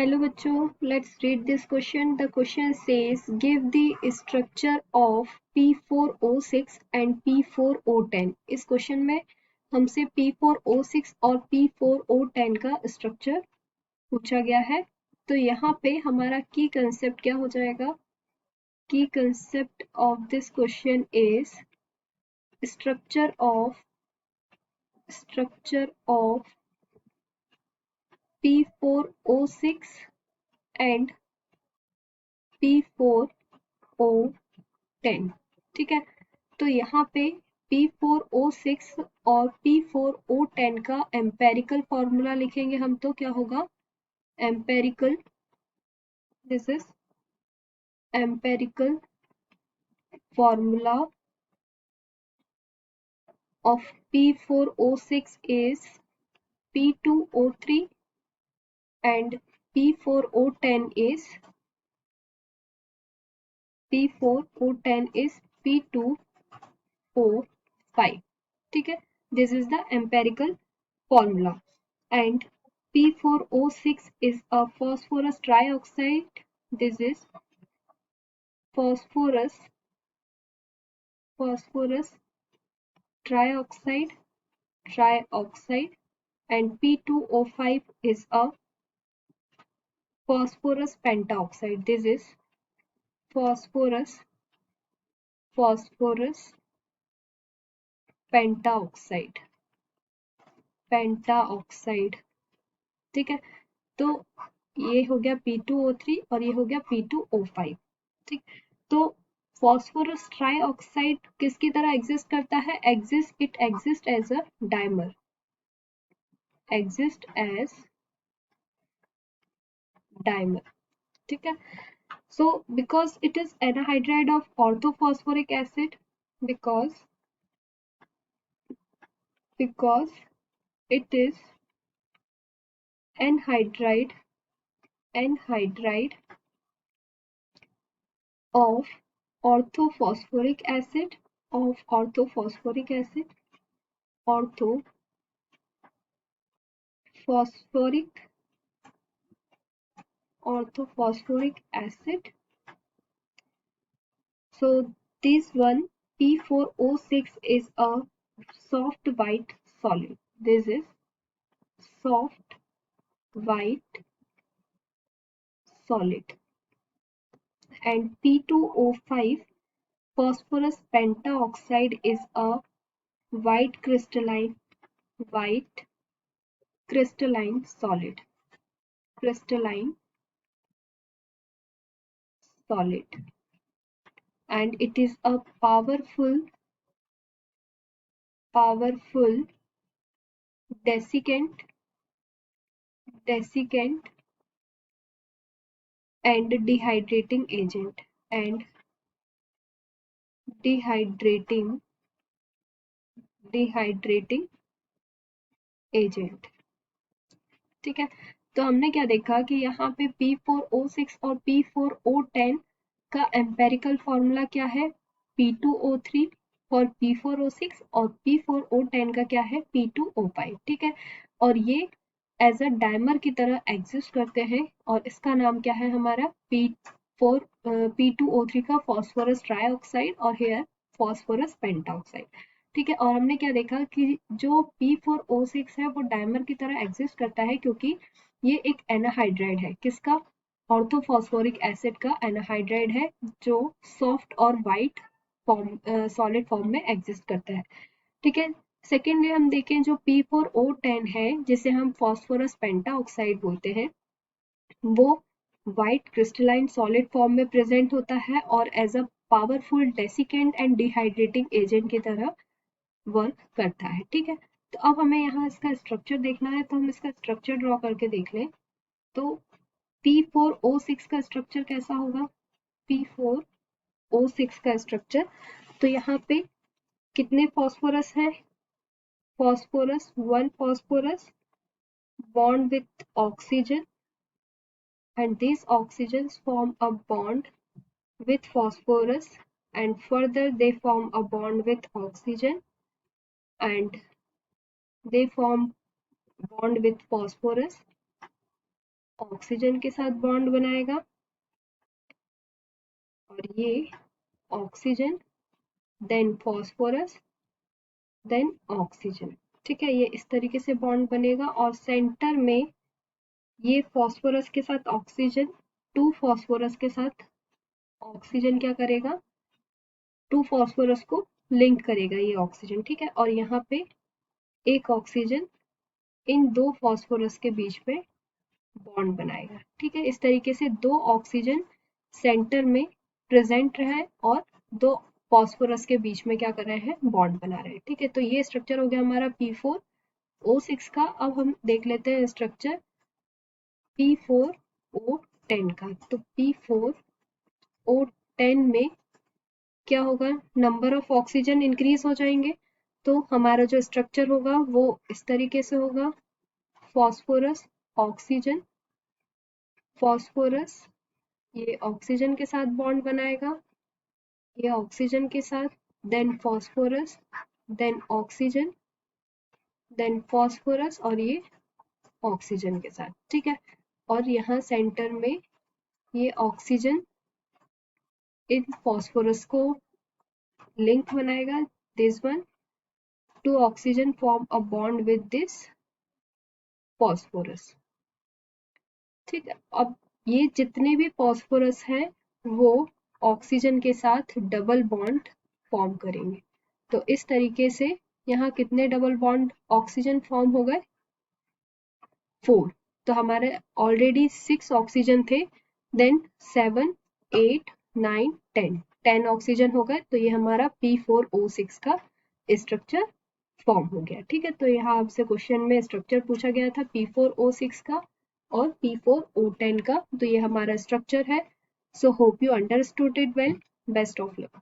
Hello बच्चों, let's read this question. The question says give the structure of P4O6 and P4O10. इस question में हमसे P4O6 और P4O10 का स्ट्रक्चर पूछा गया है। तो यहाँ पे हमारा की कंसेप्ट क्या हो जाएगा? की concept of this question is structure of P4O6 and P4O10। ठीक है, तो यहाँ पे P4O6 और P4O10 का एम्पेरिकल फॉर्मूला लिखेंगे हम, तो क्या होगा? Empirical, this is empirical formula of P4O6 is P2O3 and P4O10 is P2O5. ठीक है, this is the empirical formula. And P4O6 is a phosphorus trioxide. This is phosphorus trioxide, and P2O5 is a phosphorus pentaoxide. This is phosphorus pentaoxide. ठीक है, तो ये हो गया P2O3 और ये हो गया P2O5। ठीक, तो फॉस्फोरस ट्राइऑक्साइड किसकी तरह एग्जिस्ट करता है? It exist as a dimer, ठीक है। So because it is anhydride of orthophosphoric acid, because it is anhydride of orthophosphoric acid, orthophosphoric acid. So this one P4O6 is a soft white solid. This is soft white solid. And P2O5 phosphorus pentaoxide is a white crystalline solid. And it is a powerful desiccant and dehydrating agent. ठीक है, तो हमने क्या देखा कि यहाँ पे P4O6 और P4O10 का एम्पेरिकल फॉर्मूला क्या है? P2O3 फॉर P4O6 और P4O10 का क्या है? P2O5। ठीक है, और ये एज अ डाइमर की तरह एग्जिस्ट करते हैं और इसका नाम क्या है हमारा? P2O3 का फॉस्फोरस ट्राइऑक्साइड और हेयर फॉस्फोरस पेंटाऑक्साइड। ठीक है, और हमने क्या देखा कि जो P4O6 है वो डाइमर की तरह एग्जिस्ट करता है क्योंकि ये एक एनाहाइड्राइड है। किसका? ऑर्थोफॉस्फोरिक एसिड का एनाहाइड्राइड है, जो सॉफ्ट और वाइट फॉर्म, सॉलिड फॉर्म में एग्जिस्ट करता है। ठीक है, सेकेंडली हम देखें जो P4O10 है जिसे हम फॉस्फोरस पेंटाऑक्साइड बोलते हैं, वो व्हाइट क्रिस्टलाइन सॉलिड फॉर्म में प्रेजेंट होता है और as a powerful desiccant and dehydrating agent की तरह वर्क करता है। ठीक है, तो अब हमें यहाँ इसका स्ट्रक्चर देखना है, तो हम इसका स्ट्रक्चर ड्रॉ करके देख लें। तो P4O6 का स्ट्रक्चर कैसा होगा? P4O6 का स्ट्रक्चर, तो यहाँ पे कितने फॉस्फोरस हैं? one phosphorus bond with oxygen, and these oxygens form a bond with phosphorus, and further they form a bond with oxygen, and they form bond with phosphorus, oxygen के साथ bond बनाएगा और ये oxygen, then phosphorus, then oxygen. ठीक है, ये इस तरीके से बॉन्ड बनेगा और सेंटर में ये फॉस्फोरस के साथ ऑक्सीजन, 2 फॉस्फोरस के साथ ऑक्सीजन क्या करेगा, 2 फॉस्फोरस को लिंक करेगा ये ऑक्सीजन। ठीक है, और यहाँ पे एक ऑक्सीजन इन 2 फॉस्फोरस के बीच में बॉन्ड बनाएगा। ठीक है, इस तरीके से 2 ऑक्सीजन सेंटर में प्रेजेंट है और 2 फॉस्फोरस के बीच में क्या कर रहे हैं, बॉन्ड बना रहे हैं। ठीक है, तो ये स्ट्रक्चर हो गया हमारा P4O6 का। अब हम देख लेते हैं स्ट्रक्चर P4O10 का। तो P4O10 में क्या होगा, नंबर ऑफ ऑक्सीजन इंक्रीज हो जाएंगे, तो हमारा जो स्ट्रक्चर होगा वो इस तरीके से होगा, फॉस्फोरस, ऑक्सीजन, फॉस्फोरस ये ऑक्सीजन के साथ बॉन्ड बनाएगा, ये ऑक्सीजन के साथ, then phosphorus, then oxygen, then phosphorus और ये ऑक्सीजन के साथ। ठीक है, और यहाँ सेंटर में ये ऑक्सीजन इन फॉस्फोरस को लिंक बनाएगा, this one, 2 oxygen form a bond with this phosphorus. ठीक है, अब ये जितने भी फॉस्फोरस हैं वो ऑक्सीजन के साथ डबल बॉन्ड फॉर्म करेंगे। तो इस तरीके से यहाँ कितने डबल बॉन्ड ऑक्सीजन फॉर्म हो गए, 4। तो हमारे ऑलरेडी 6 ऑक्सीजन थे, देन 7, 8, 9, 10 ऑक्सीजन हो गए। तो ये हमारा P4O6 का स्ट्रक्चर फॉर्म हो गया। ठीक है, तो यहाँ आपसे क्वेश्चन में स्ट्रक्चर पूछा गया था P4O6 का और P4O10 का। तो ये हमारा स्ट्रक्चर है। So hope you understood it well. Best of luck.